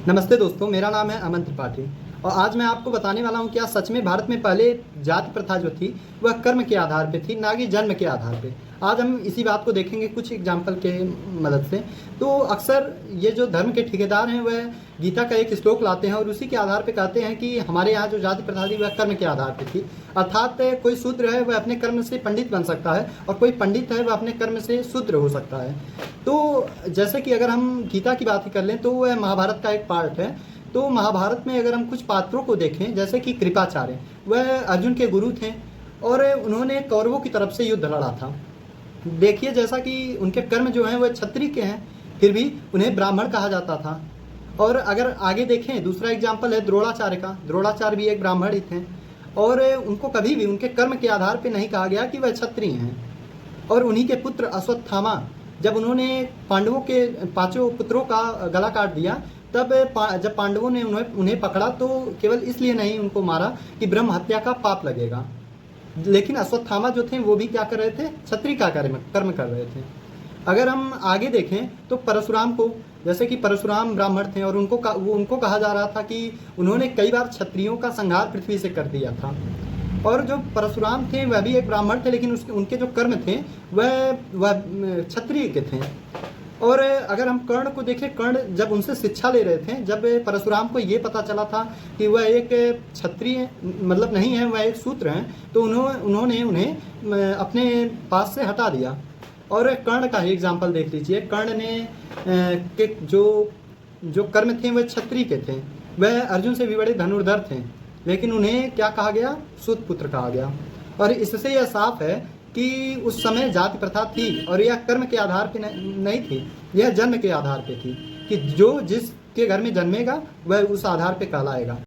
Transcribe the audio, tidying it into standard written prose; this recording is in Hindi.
नमस्ते दोस्तों, मेरा नाम है अमन त्रिपाठी और आज मैं आपको बताने वाला हूँ क्या सच में भारत में पहले जाति प्रथा जो थी वह कर्म के आधार पे थी, ना कि जन्म के आधार पे। आज हम इसी बात को देखेंगे कुछ एग्जाम्पल के मदद से। तो अक्सर ये जो धर्म के ठेकेदार हैं वह गीता का एक श्लोक लाते हैं और उसी के आधार पे कहते हैं कि हमारे यहाँ जो जाति प्रथा थी वह कर्म के आधार पे थी। अर्थात कोई शूद्र है वह अपने कर्म से पंडित बन सकता है और कोई पंडित है वह अपने कर्म से शूद्र हो सकता है। तो जैसे कि अगर हम गीता की बात ही कर लें तो वह महाभारत का एक पार्ट है। तो महाभारत में अगर हम कुछ पात्रों को देखें, जैसे कि कृपाचार्य, वह अर्जुन के गुरु थे और उन्होंने कौरवों की तरफ से युद्ध लड़ा था। देखिए, जैसा कि उनके कर्म जो हैं वह क्षत्रिय के हैं, फिर भी उन्हें ब्राह्मण कहा जाता था। और अगर आगे देखें, दूसरा एग्जाम्पल है द्रोणाचार्य का। द्रोणाचार्य भी एक ब्राह्मण ही थे और उनको कभी भी उनके कर्म के आधार पर नहीं कहा गया कि वह क्षत्रिय हैं। और उन्हीं के पुत्र अश्वत्थामा, जब उन्होंने पांडवों के 5 पुत्रों का गला काट दिया, तब जब पांडवों ने उन्हें पकड़ा तो केवल इसलिए नहीं उनको मारा कि ब्रह्म हत्या का पाप लगेगा, लेकिन अश्वत्थामा जो थे वो भी क्या कर रहे थे? क्षत्रिय का कर्म कर रहे थे। अगर हम आगे देखें तो परशुराम को, जैसे कि परशुराम ब्राह्मण थे और उनको कहा जा रहा था कि उन्होंने कई बार क्षत्रियों का संहार पृथ्वी से कर दिया था। और जो परशुराम थे वह भी एक ब्राह्मण थे, लेकिन उनके जो कर्म थे वह क्षत्रिय के थे। और अगर हम कर्ण को देखें, कर्ण जब उनसे शिक्षा ले रहे थे, जब परशुराम को ये पता चला था कि वह एक क्षत्रिय मतलब नहीं है, वह एक शूद्र हैं, तो उन्होंने उन्हें अपने पास से हटा दिया। और कर्ण का ही एग्जाम्पल देख लीजिए। कर्ण ने के जो कर्म थे वह क्षत्रिय के थे। वह अर्जुन से भी बड़े धनुर्धर थे, लेकिन उन्हें क्या कहा गया? सूत पुत्र कहा गया। और इससे यह साफ है कि उस समय जाति प्रथा थी और यह कर्म के आधार पे नहीं थी, यह जन्म के आधार पे थी कि जो जिसके घर में जन्मेगा वह उस आधार पे कहलाएगा।